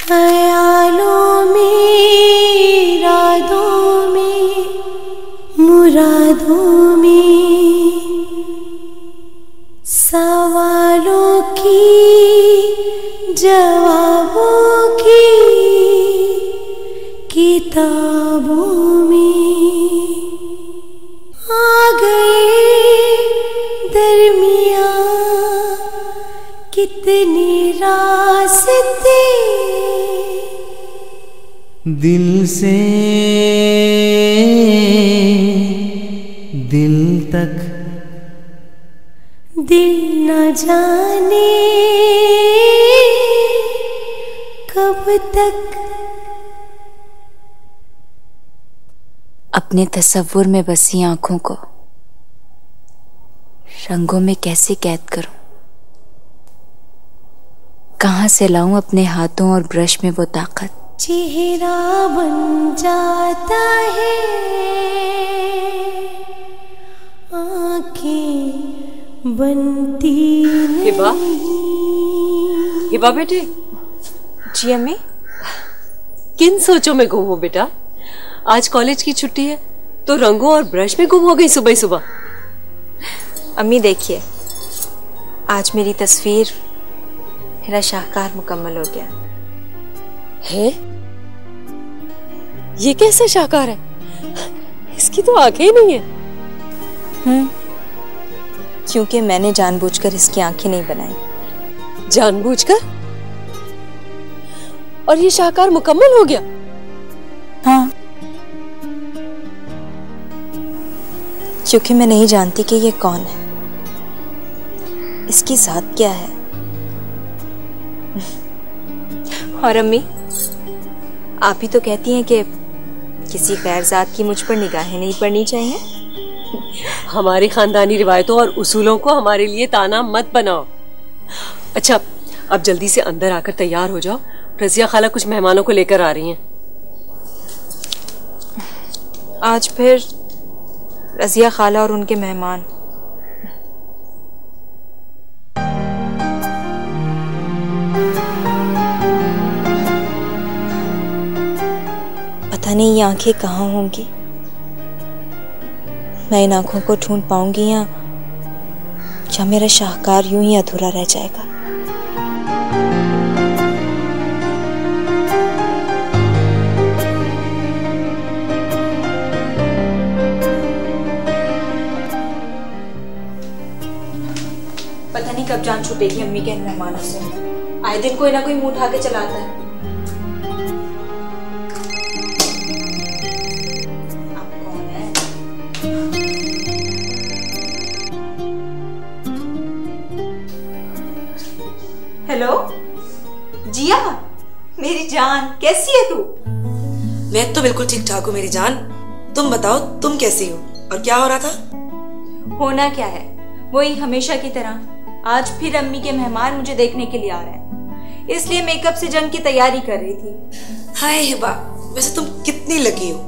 ख्यालों में, इरादों में, मुरादों में, सवालों की, जवाबों की किताबों में आ गए दरमियाँ कितने रास्ते, दिल से दिल तक, दिल न जाने कब तक। अपने तसव्वुर में बसी आंखों को रंगों में कैसे कैद करूं? कहां से लाऊं अपने हाथों और ब्रश में वो ताकत? चेहरा बन जाता है, आंखें बनती हिबा, हिबा बेटे। जी अम्मी। किन सोचों में गुम हो बेटा? आज कॉलेज की छुट्टी है तो रंगों और ब्रश में गुम हो गई सुबह सुबह। अम्मी देखिए, आज मेरी तस्वीर, मेरा शाहकार मुकम्मल हो गया है। ये कैसा शाहकार है? इसकी तो आंखें ही नहीं है। क्योंकि मैंने जानबूझकर इसकी आंखें नहीं बनाई। जानबूझकर? और ये शाहकार मुकम्मल हो गया? हाँ, क्योंकि मैं नहीं जानती कि ये कौन है, इसकी जात क्या है। और अम्मी, आप ही तो कहती हैं कि किसी गैर जात की मुझ पर निगाहें नहीं पड़नी चाहिए। हमारी खानदानी रिवायतों और उसूलों को हमारे लिए ताना मत बनाओ। अच्छा, अब जल्दी से अंदर आकर तैयार हो जाओ, रजिया खाला कुछ मेहमानों को लेकर आ रही हैं। आज फिर रजिया खाला और उनके मेहमान। पता नहीं ये आंखें कहाँ होंगी। मैं इन आंखों को ढूंढ पाऊंगी या मेरा शाहकार यूं ही अधूरा रह जाएगा। पता नहीं कब जान छूटेगी अम्मी के इन मेहमानों से। आए दिन कोई ना कोई मुंह उठा के चलाता है। आप कौन है? हेलो जिया, मेरी जान, कैसी है तू? मैं तो बिल्कुल ठीक ठाक हूँ मेरी जान। तुम बताओ, तुम कैसी हो और क्या हो रहा था? होना क्या है, वही हमेशा की तरह। आज फिर अम्मी के मेहमान मुझे देखने के लिए आ रहे हैं, इसलिए मेकअप से जंग की तैयारी कर रही थी। हाय हिबा, वैसे तुम कितनी लकी हो।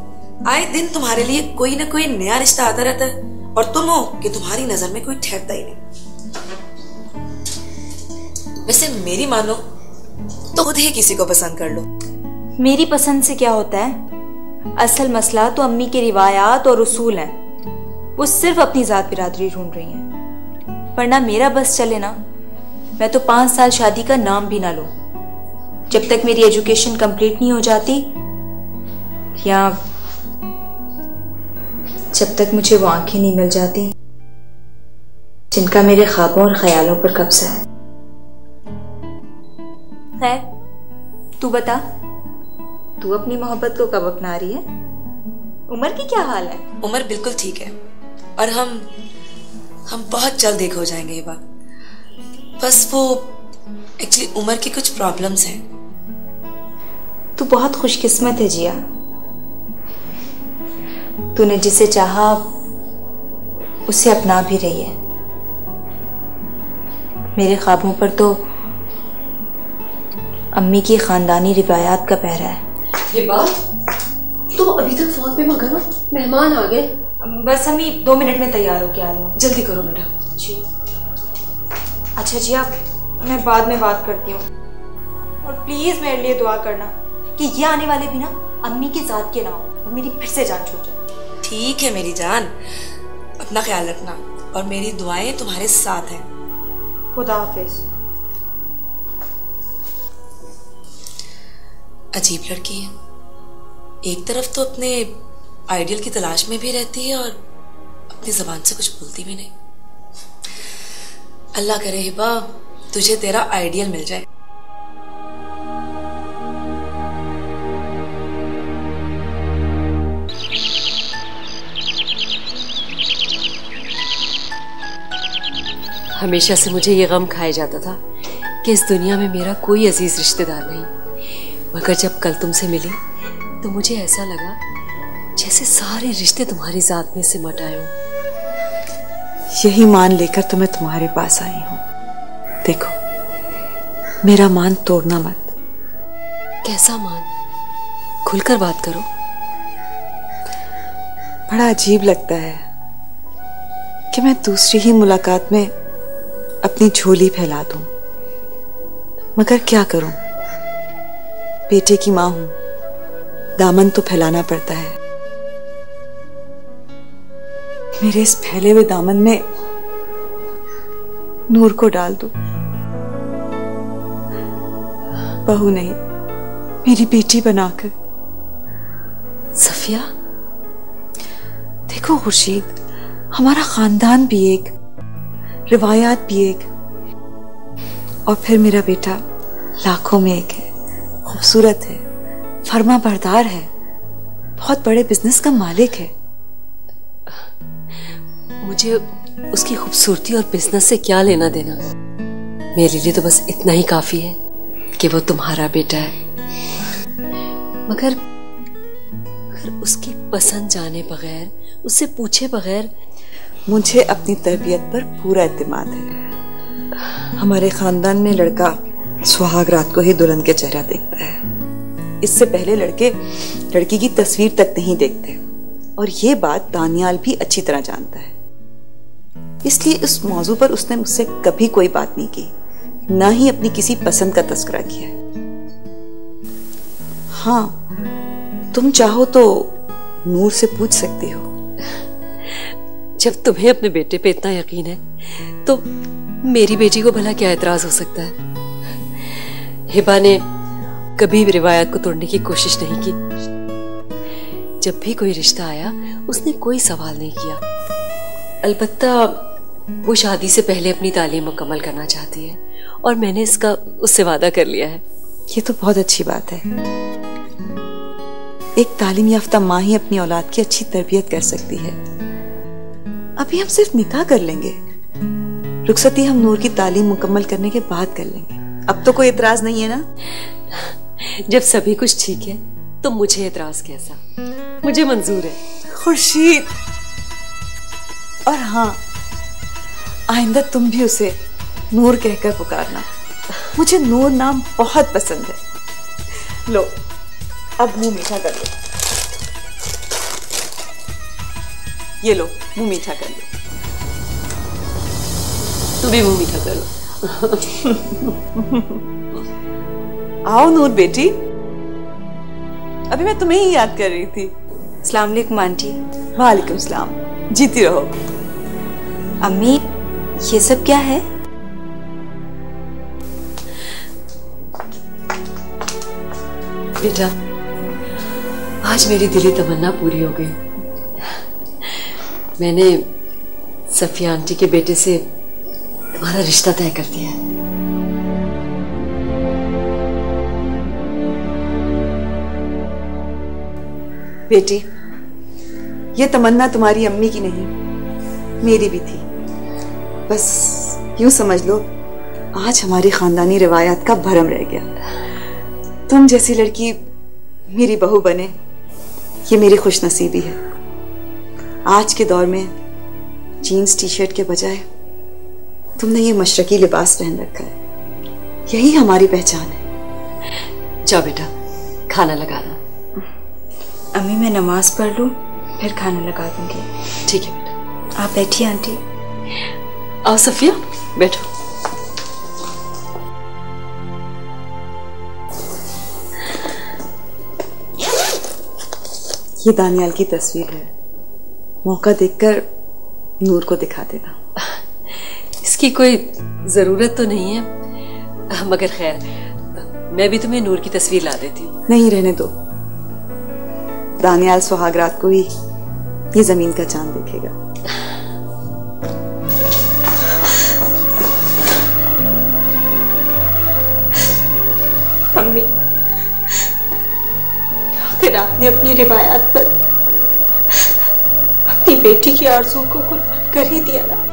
आए दिन तुम्हारे लिए कोई ना कोई नया रिश्ता आता रहता है और तुम हो कि तुम्हारी नजर में कोई ठहरता ही नहीं। वैसे मेरी मानो तो खुद ही किसी को पसंद कर लो। मेरी पसंद से क्या होता है? असल मसला तो अम्मी के रिवायात और उसूल हैं। वो सिर्फ अपनी जात बिरादरी ढूंढ रही हैं। वरना मेरा बस चले ना, मैं तो 5 साल शादी का नाम भी ना लूं, जब तक मेरी एजुकेशन कंप्लीट नहीं हो जाती या जब तक मुझे वो आंखें नहीं मिल जाती जिनका मेरे ख्वाबों और ख्यालों पर कब्जा है। खैर, तू बता, तू अपनी मोहब्बत को कब अपना रही है? उमर की क्या हाल है? उमर बिल्कुल ठीक है और हम बहुत जल्द एक हो जाएंगे हिबा। बस वो एक्चुअली उमर की कुछ प्रॉब्लम्स हैं। तू बहुत खुशकिस्मत है जिया। तूने जिसे चाहा उसे अपना भी रही है। मेरे ख्वाबों पर तो अम्मी की खानदानी रिवायात का पहरा है। हिबा, तुम अभी तक फोन पे मगन हो? मेहमान आ गए। बस अम्मी 2 मिनट में तैयार हो के आ रही हूँ। जल्दी करो बेटा। जी। अच्छा जिया, मैं बाद में बात करती हूँ। और प्लीज मेरे लिए दुआ करना कि ये आने वाले भी ना अम्मी की जात के ना हो और मेरी फिर से जान छूट जाए। ठीक है मेरी जान, अपना ख्याल रखना और मेरी दुआएं तुम्हारे साथ हैं। खुदा हाफिज। अजीब लड़की है, एक तरफ तो अपने आइडियल की तलाश में भी रहती है और अपनी जबान से कुछ बोलती भी नहीं। अल्लाह करे हिबा तुझे तेरा आइडियल मिल जाए। हमेशा से मुझे ये गम खाया जाता था कि इस दुनिया में मेरा कोई अजीज रिश्तेदार नहीं, मगर जब कल तुमसे मिली तो मुझे ऐसा लगा जैसे सारे रिश्ते तुम्हारी जात में सिमट आए हों। यही मान लेकर तो मैं तुम्हारे पास आई हूं। देखो, मेरा मान तोड़ना मत। कैसा मान? खुलकर बात करो। बड़ा अजीब लगता है कि मैं दूसरी ही मुलाकात में अपनी झोली फैला दूं, मगर क्या करूं? बेटे की मां हूं, दामन तो फैलाना पड़ता है। मेरे इस फैले हुए दामन में नूर को डाल दो। बहू नहीं, मेरी बेटी बनाकर। सफिया, देखो खुर्शीद, हमारा खानदान भी एक, रिवायात भी एक, और फिर मेरा बेटा लाखों में एक है, खूबसूरत है, फर्मा बरदार है, बहुत बड़े बिजनेस का मालिक है। मुझे उसकी खूबसूरती और बिजनेस से क्या लेना देना? मेरे लिए तो बस इतना ही काफी है कि वो तुम्हारा बेटा है। मगर उसकी पसंद जाने बगैर, उससे पूछे बगैर, मुझे अपनी तरबियत पर पूरा एतमाद है। हमारे खानदान में लड़का सुहाग रात को ही दुल्हन के चेहरा देखता है, इससे पहले लड़के लड़की की तस्वीर तक नहीं देखते, और ये बात दानियाल भी अच्छी तरह जानता है। इसलिए इस मौजू पर उसने मुझसे कभी कोई बात नहीं की, ना ही अपनी किसी पसंद का तस्करा किया। हाँ, तुम चाहो तो नूर से पूछ सकती हो। जब तुम्हें अपने बेटे पे इतना यकीन है तो मेरी बेटी को भला क्या एतराज हो सकता है? हिबा ने कभी भी रिवायत को तोड़ने की कोशिश नहीं की। जब भी कोई रिश्ता आया उसने कोई सवाल नहीं किया। अलबत्ता वो शादी से पहले अपनी तालीम मुकम्मल करना चाहती है और मैंने इसका उससे वादा कर लिया है। ये तो बहुत अच्छी बात है। एक तालीम याफ्ता माँ ही अपनी औलाद की अच्छी तरबियत कर सकती है। अभी हम सिर्फ निकाह कर लेंगे, रुखसती हम नूर की तालीम मुकम्मल करने के बाद कर लेंगे। अब तो कोई एतराज नहीं है ना? जब सभी कुछ ठीक है तो मुझे एतराज कैसा? मुझे मंजूर है। खुर्शीद, और हाँ, आइंदा तुम भी उसे नूर कहकर पुकारना। मुझे नूर नाम बहुत पसंद है। लो, अब मुंह मीठा कर लो। ये लो, मुंह मीठा कर लो। तुम भी मुंह मीठा कर लो। आओ नूर बेटी, अभी मैं तुम्हें ही याद कर रही थी। अस्सलाम वालेकुम आंटी। वालेकुम सलाम, जीती रहो। अम्मी, ये सब क्या है? बेटा, आज मेरी दिली तमन्ना पूरी हो गई। मैंने सफिया आंटी के बेटे से तुम्हारा रिश्ता तय कर दिया है। बेटी, ये तमन्ना तुम्हारी अम्मी की नहीं, मेरी भी थी। बस यूं समझ लो, आज हमारी खानदानी रिवायात का भरम रह गया। तुम जैसी लड़की मेरी बहू बने, ये मेरी खुशनसीबी है। आज के दौर में जीन्स टी शर्ट के बजाय तुमने ये मशरकी लिबास पहन रखा है, यही हमारी पहचान है। जाओ बेटा, खाना लगाना। अम्मी, मैं नमाज पढ़ लूं, फिर खाना लगा दूंगी। ठीक है बेटा। आप बैठिए आंटी। आओ सफिया, बैठो। ये दानियाल की तस्वीर है, मौका देखकर नूर को दिखा देना। इसकी कोई जरूरत तो नहीं है, मगर खैर मैं भी तुम्हें नूर की तस्वीर ला देती हूँ। नहीं, रहने दो। दानियाल सुहागरात को ही ये जमीन का चांद देखेगा। अम्मी, अगर आपने अपनी रिवायात पर अपनी बेटी की आरज़ू को कुर्बान कर ही दिया ना,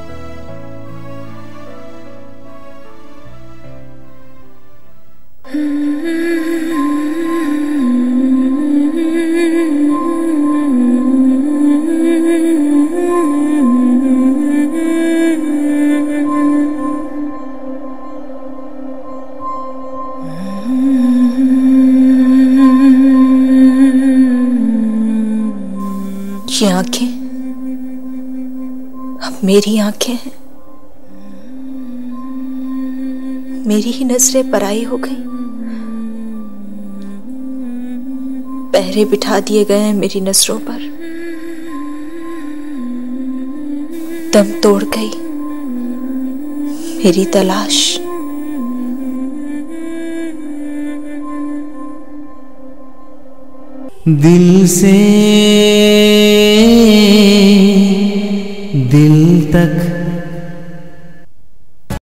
ये आंखें अब मेरी आंखें हैं, मेरी ही नजरें पराई हो गई, पहरे बिठा दिए गए हैं मेरी नजरों पर, दम तोड़ गई मेरी तलाश। दिल से दिल तक